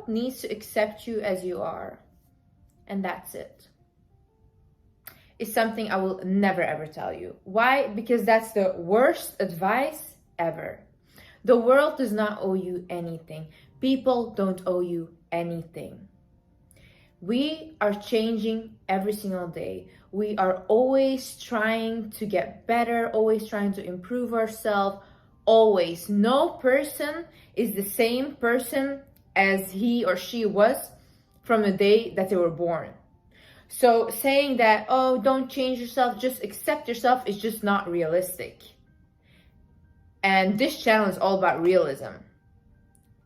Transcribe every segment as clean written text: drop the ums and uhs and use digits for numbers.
needs to accept you as you are. And that's it. It's something I will never ever tell you. Why? Because that's the worst advice ever. The world does not owe you anything. People don't owe you anything. We are changing every single day. We are always trying to get better, always trying to improve ourselves, always. No person is the same person as he or she was from the day that they were born. So saying that, oh, don't change yourself, just accept yourself, is just not realistic. And this channel is all about realism.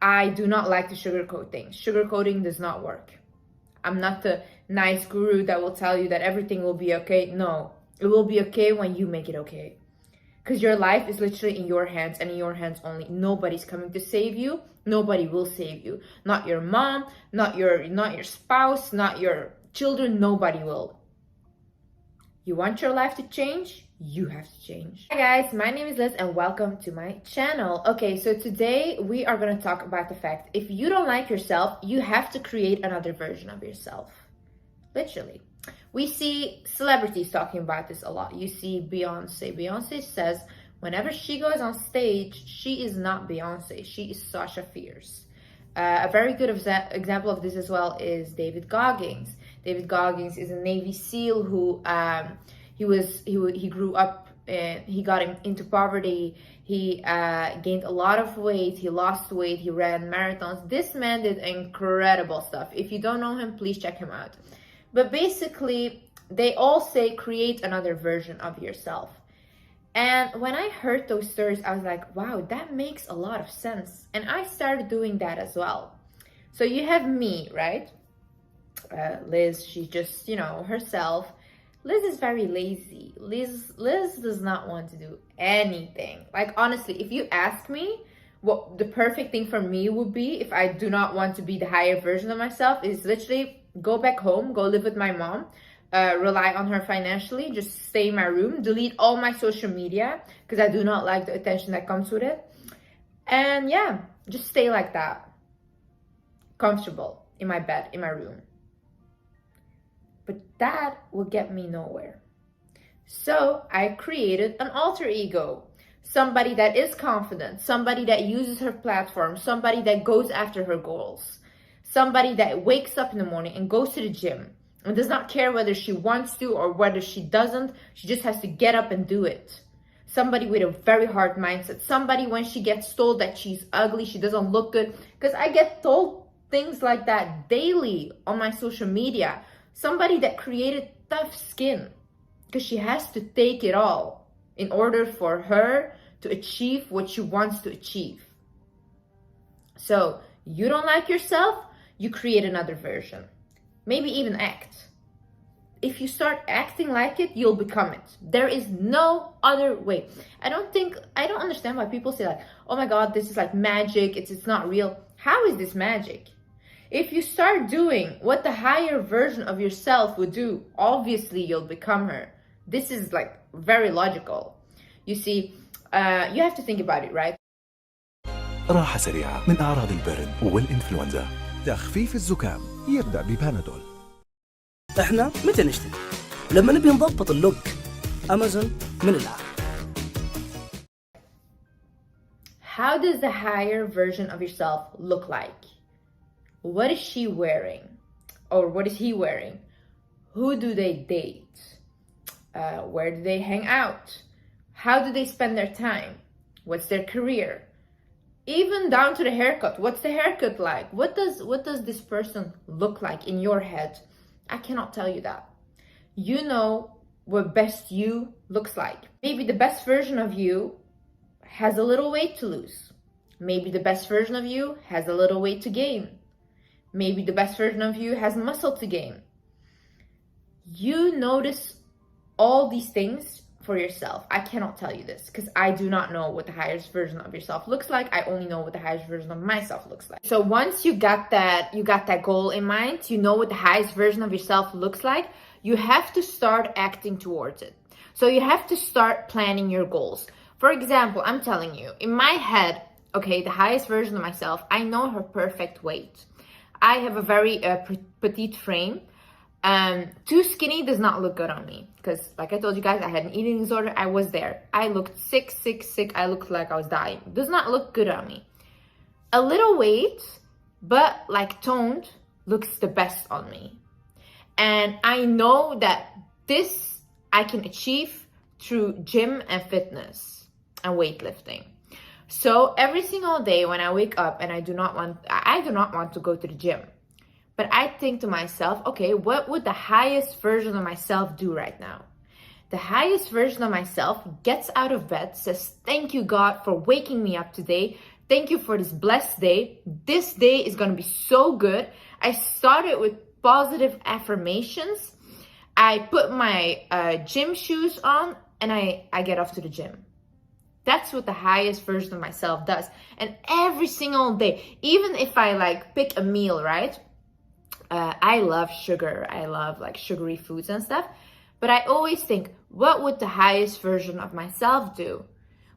I do not like to sugarcoat things. Sugarcoating does not work. I'm not the nice guru that will tell you that everything will be okay. No, it will be okay when you make it okay. Because your life is literally in your hands and in your hands only. Nobody's coming to save you. Nobody will save you. Not your mom, not your spouse, not your children. Nobody will. You want your life to change? You have to change. Hi guys, my name is Liz and welcome to my channel. Okay, so today we are going to talk about the fact if you don't like yourself, you have to create another version of yourself. Literally. We see celebrities talking about this a lot. You see Beyonce. Beyonce says whenever she goes on stage, she is not Beyonce. She is Sasha Fierce. A very good example of this as well is David Goggins. David Goggins is a Navy SEAL who he grew up and he got into poverty. He gained a lot of weight. He lost weight. He ran marathons. This man did incredible stuff. If you don't know him, please check him out. But basically, they all say create another version of yourself. And when I heard those stories, I was like, wow, that makes a lot of sense. And I started doing that as well. So you have me, right? Liz, she's just, herself. Liz is very lazy. Liz does not want to do anything. Like, honestly, if you ask me what the perfect thing for me would be if I do not want to be the higher version of myself, is literally go back home, go live with my mom, rely on her financially, just stay in my room, delete all my social media because I do not like the attention that comes with it. And yeah, just stay like that. Comfortable in my bed, in my room. But that will get me nowhere. So I created an alter ego. Somebody that is confident, somebody that uses her platform, somebody that goes after her goals. Somebody that wakes up in the morning and goes to the gym and does not care whether she wants to or whether she doesn't. She just has to get up and do it. Somebody with a very hard mindset. Somebody when she gets told that she's ugly, she doesn't look good. Because I get told things like that daily on my social media. Somebody that created tough skin because she has to take it all in order for her to achieve what she wants to achieve. So you don't like yourself, you create another version. Maybe even act. If you start acting like it, you'll become it. There is no other way. I don't understand why people say like, oh my God, this is like magic. It's not real. How is this magic? If you start doing what the higher version of yourself would do, obviously you'll become her. This is like very logical. You see, you have to think about it, right? راحة سريعة من أعراض البرد والإنفلونزا. تخفيف الزكام يبدأ ببانادول. احنا متى نشتري؟ لما نبي نضبط اللوك. أمازون من الآخر. How does the higher version of yourself look like? What is she wearing? Or what is he wearing? Who do they date? Where do they hang out? How do they spend their time? What's their career? Even down to the haircut. What's the haircut like? What does this person look like in your head? I cannot tell you that. You know what best you looks like. Maybe the best version of you has a little weight to lose. Maybe the best version of you has a little weight to gain. Maybe the best version of you has muscle to gain. You notice all these things for yourself. I cannot tell you this because I do not know what the highest version of yourself looks like. I only know what the highest version of myself looks like. So once you got that goal in mind, you know what the highest version of yourself looks like, you have to start acting towards it. So you have to start planning your goals. For example, I'm telling you, in my head, okay, the highest version of myself, I know her perfect weight. I have a very petite frame. Too skinny does not look good on me because, like I told you guys, I had an eating disorder. I was there. I looked sick. I looked like I was dying. Does not look good on me. A little weight, but like toned, looks the best on me. And I know that this I can achieve through gym and fitness and weightlifting. So every single day when I wake up and I do not want to go to the gym, but I think to myself, okay, what would the highest version of myself do right now? The highest version of myself gets out of bed, says, thank you, God, for waking me up today. Thank you for this blessed day. This day is going to be so good. I started with positive affirmations. I put my gym shoes on and I get off to the gym. That's what the highest version of myself does. And every single day, even if I like pick a meal, right? I love sugar. I love like sugary foods and stuff. But I always think, what would the highest version of myself do?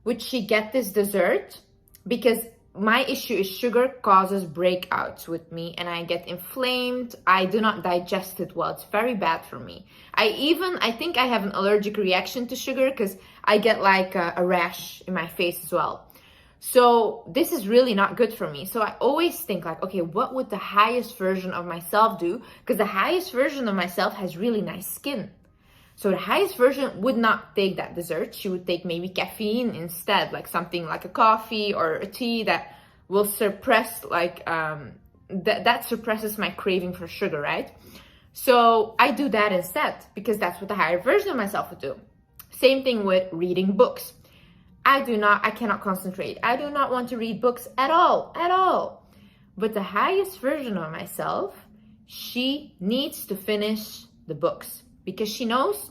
Would she get this dessert? Because my issue is sugar causes breakouts with me and I get inflamed. I do not digest it well. It's very bad for me. I think I have an allergic reaction to sugar because I get like a rash in my face as well. So this is really not good for me. So I always think like, okay, what would the highest version of myself do? Because the highest version of myself has really nice skin. So the highest version would not take that dessert. She would take maybe caffeine instead, like something like a coffee or a tea that will suppress like, that suppresses my craving for sugar, right? So I do that instead because that's what the higher version of myself would do. Same thing with reading books. I cannot concentrate. I do not want to read books at all. But the highest version of myself, she needs to finish the books because she knows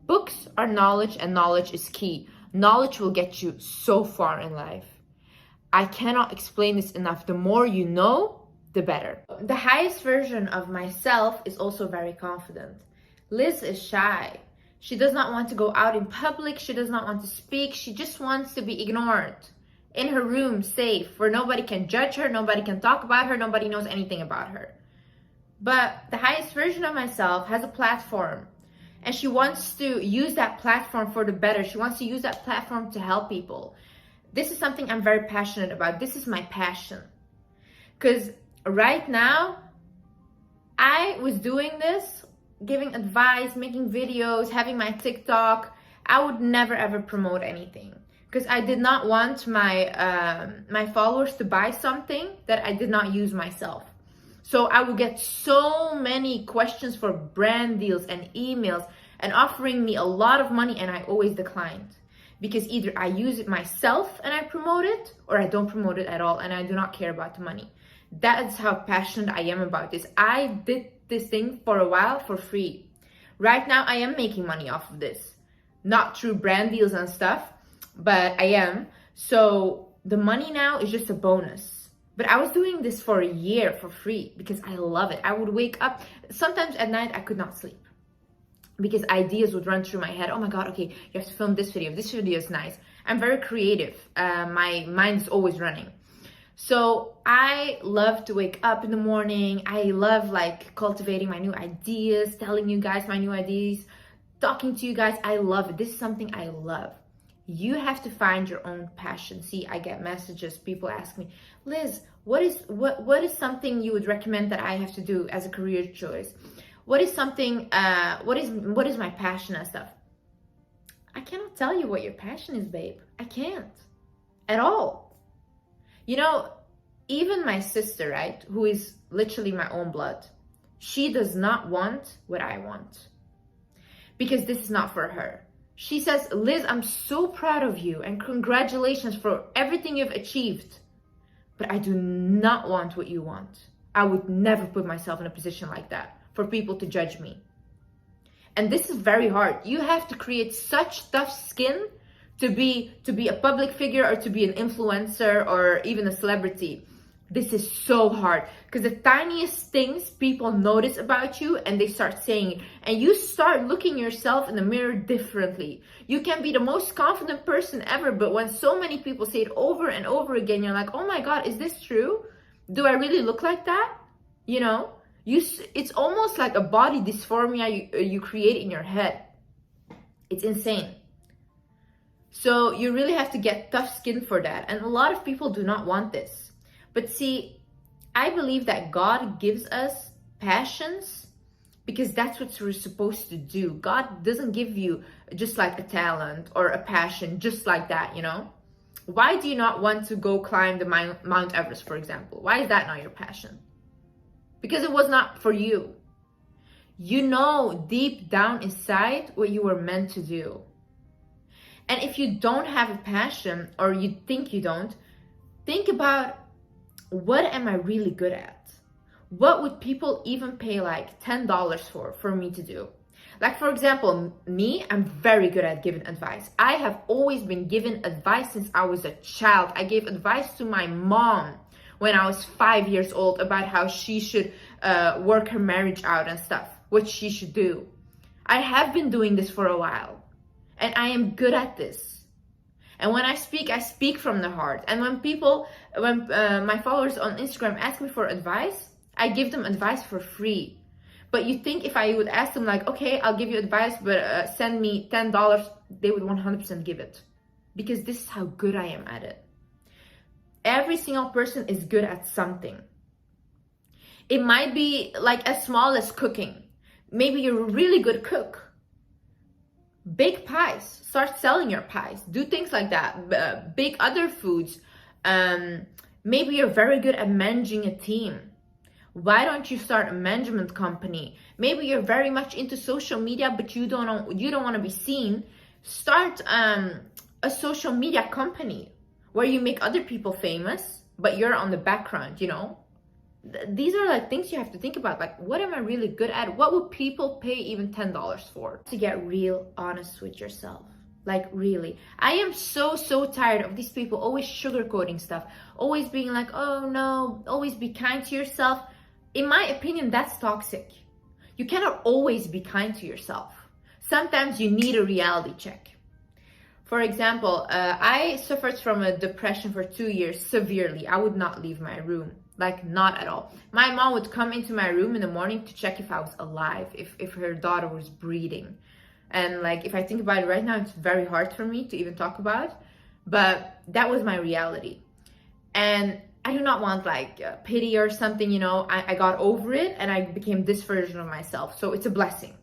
books are knowledge and knowledge is key. Knowledge will get you so far in life. I cannot explain this enough. The more you know, the better. The highest version of myself is also very confident. Liz is shy. She does not want to go out in public. She does not want to speak. She just wants to be ignored. In her room, safe, where nobody can judge her, nobody can talk about her, nobody knows anything about her. But the highest version of myself has a platform. And she wants to use that platform for the better. She wants to use that platform to help people. This is something I'm very passionate about. This is my passion. Because right now, I was doing this, giving advice, making videos, having my TikTok. I would never ever promote anything because I did not want my followers to buy something that I did not use myself. So I would get so many questions for brand deals and emails and offering me a lot of money, and I always declined because either I use it myself and I promote it, or I don't promote it at all and I do not care about the money. That is how passionate I am about this. I did this thing for a while for free. Right now I am making money off of this, not through brand deals and stuff, but I am. So the money now is just a bonus. But I was doing this for a year for free because I love it. I would wake up, sometimes at night I could not sleep because ideas would run through my head. Oh my God, okay, you have to film this video. This video is nice. I'm very creative. My mind is always running. So I love to wake up in the morning. I love like cultivating my new ideas, telling you guys my new ideas, talking to you guys. I love it. This is something I love. You have to find your own passion. See, I get messages. People ask me, Liz, what is something you would recommend that I have to do as a career choice? What is something, what is my passion and stuff? I cannot tell you what your passion is, babe. I can't at all. You know, even my sister, right, who is literally my own blood, she does not want what I want because this is not for her. She says, Liz, I'm so proud of you and congratulations for everything you've achieved, but I do not want what you want. I would never put myself in a position like that for people to judge me. And this is very hard. You have to create such tough skin to be a public figure or to be an influencer or even a celebrity. This is so hard because the tiniest things people notice about you and they start saying it, and you start looking yourself in the mirror differently. You can be the most confident person ever, but when so many people say it over and over again, you're like, oh my God, is this true? Do I really look like that? You know, it's almost like a body dysphoria you create in your head. It's insane. So you really have to get tough skin for that. And a lot of people do not want this. But see, I believe that God gives us passions because that's what we're supposed to do. God doesn't give you just like a talent or a passion just like that, you know? Why do you not want to go climb the Mount Everest, for example? Why is that not your passion? Because it was not for you. You know deep down inside what you were meant to do. And if you don't have a passion, or you think you don't, think about, what am I really good at? What would people even pay like $10 for me to do? Like, for example, me, I'm very good at giving advice. I have always been given advice since I was a child. I gave advice to my mom when I was 5 years old about how she should work her marriage out and stuff, what she should do. I have been doing this for a while, and I am good at this. And when I speak from the heart. And when my followers on Instagram ask me for advice, I give them advice for free. But you think if I would ask them like, okay, I'll give you advice, but send me $10, they would 100% give it. Because this is how good I am at it. Every single person is good at something. It might be like as small as cooking. Maybe you're a really good cook. Bake pies. Start selling your pies. Do things like that. Bake other foods. Maybe you're very good at managing a team. Why don't you start a management company? Maybe you're very much into social media, but you don't want to be seen. Start a social media company where you make other people famous, but you're on the background, you know? These are like things you have to think about. Like, what am I really good at? What would people pay even $10 for? To get real honest with yourself. Like, really. I am so tired of these people always sugarcoating stuff. Always being like, oh no, always be kind to yourself. In my opinion, that's toxic. You cannot always be kind to yourself. Sometimes you need a reality check. For example, I suffered from a depression for 2 years severely. I would not leave my room. Like, not at all. My mom would come into my room in the morning to check if I was alive, if her daughter was breathing. And like, if I think about it right now, it's very hard for me to even talk about. But that was my reality. And I do not want like pity or something, you know. I got over it and I became this version of myself. So it's a blessing.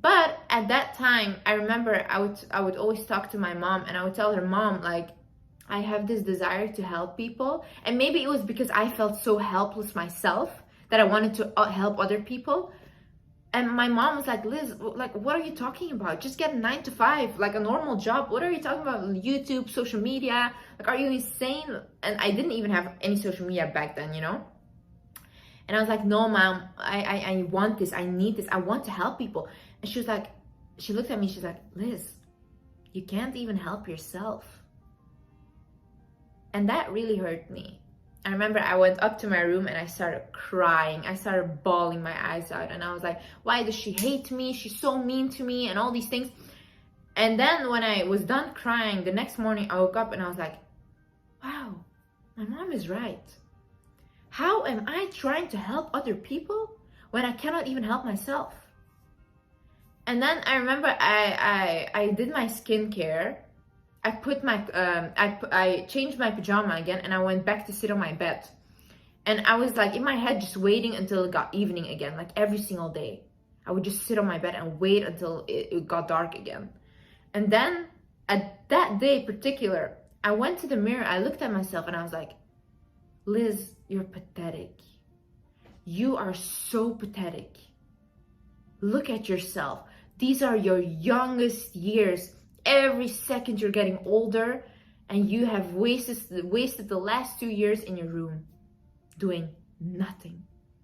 But at that time, I remember I would always talk to my mom, and I would tell her, Mom, like, I have this desire to help people. And maybe it was because I felt so helpless myself that I wanted to help other people. And my mom was like, Liz, like, what are you talking about? Just get a 9 to 5, like a normal job. What are you talking about? YouTube, social media? Like, are you insane? And I didn't even have any social media back then, you know? And I was like, no, Mom, I want this. I need this. I want to help people. And she was like, she looked at me. She's like, Liz, you can't even help yourself. And that really hurt me. I remember I went up to my room and I started crying. I started bawling my eyes out. And I was like, why does she hate me? She's so mean to me and all these things. And then when I was done crying, the next morning I woke up and I was like, wow, my mom is right. How am I trying to help other people when I cannot even help myself? And then I remember I did my skincare. I put my, I changed my pajama again and I went back to sit on my bed. And I was like in my head just waiting until it got evening again, like every single day. I would just sit on my bed and wait until it got dark again. And then at that day in particular, I went to the mirror, I looked at myself and I was like, Liz, you're pathetic. You are so pathetic. Look at yourself. These are your youngest years. Every second you're getting older, and you have wasted the last 2 years in your room doing nothing.